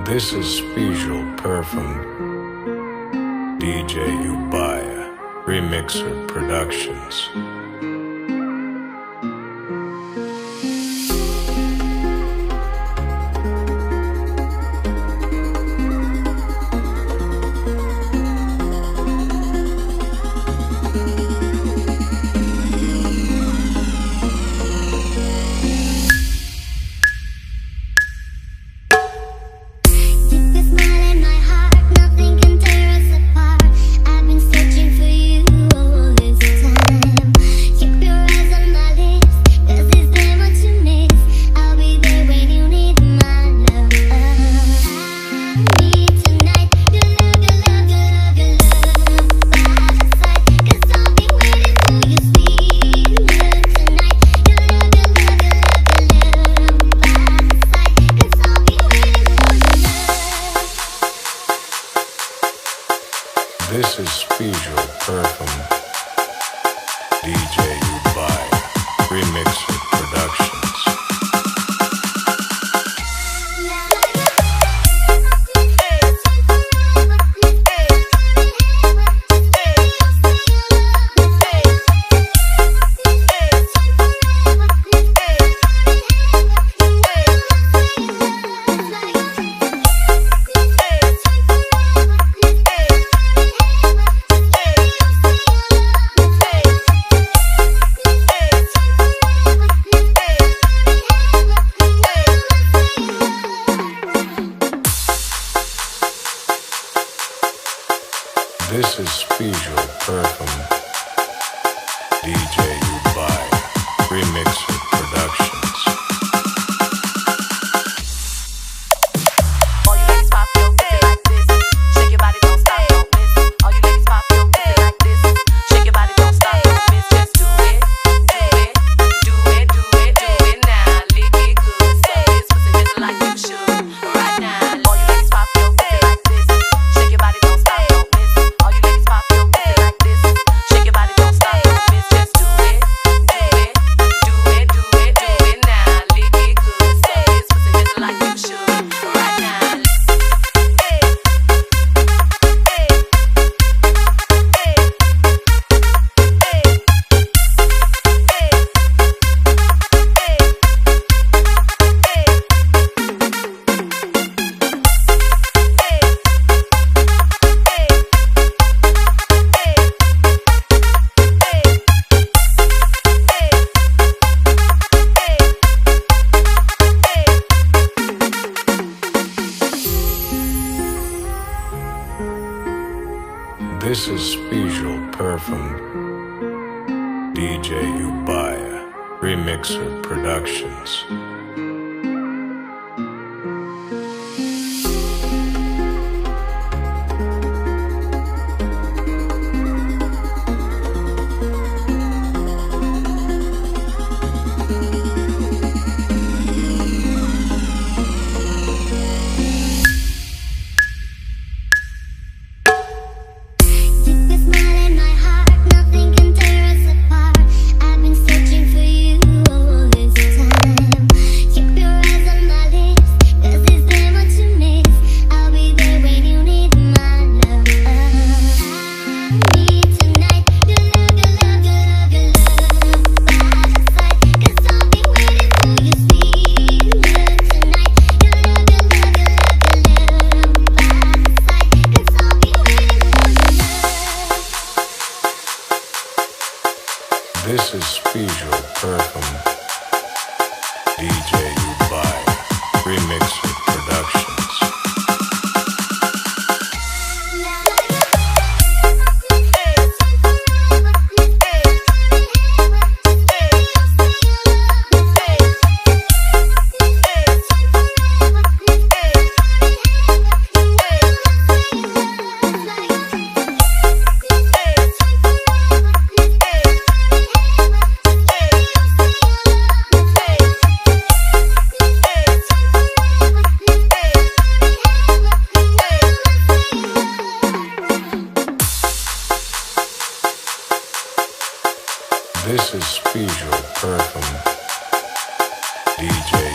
This is Special Perfume, DJ Ubaya, Remixer Productions. This is Special Perfume, DJ Ubaya, Remixer Productions. This is Special Perfume, DJ Ubaya, Remixer Productions. All you ladies pop your pussy like this. Shake your body, don't stop, don't miss. All you ladies pop your pussy like this. Shake your body, don't stop, don't miss. Just do it, do it, do it, do it, do it now. Lick it good, suck this pussy just like you should. Right now, all you ladies pop your pussy like this. Shake your body, don't stop, don't miss. All you ladies pop your pussy like this. Shake your body, don't stop, don't miss. Just do it, do it, do it, do it, do it now. Lick it good, suck this pussy just like you should. Right now. This is Special Perfume, DJ Ubaya, Remixer Productions. This is Special Perfume, DJ Ubaya, Remixer Productions. This is Special Perfume, DJ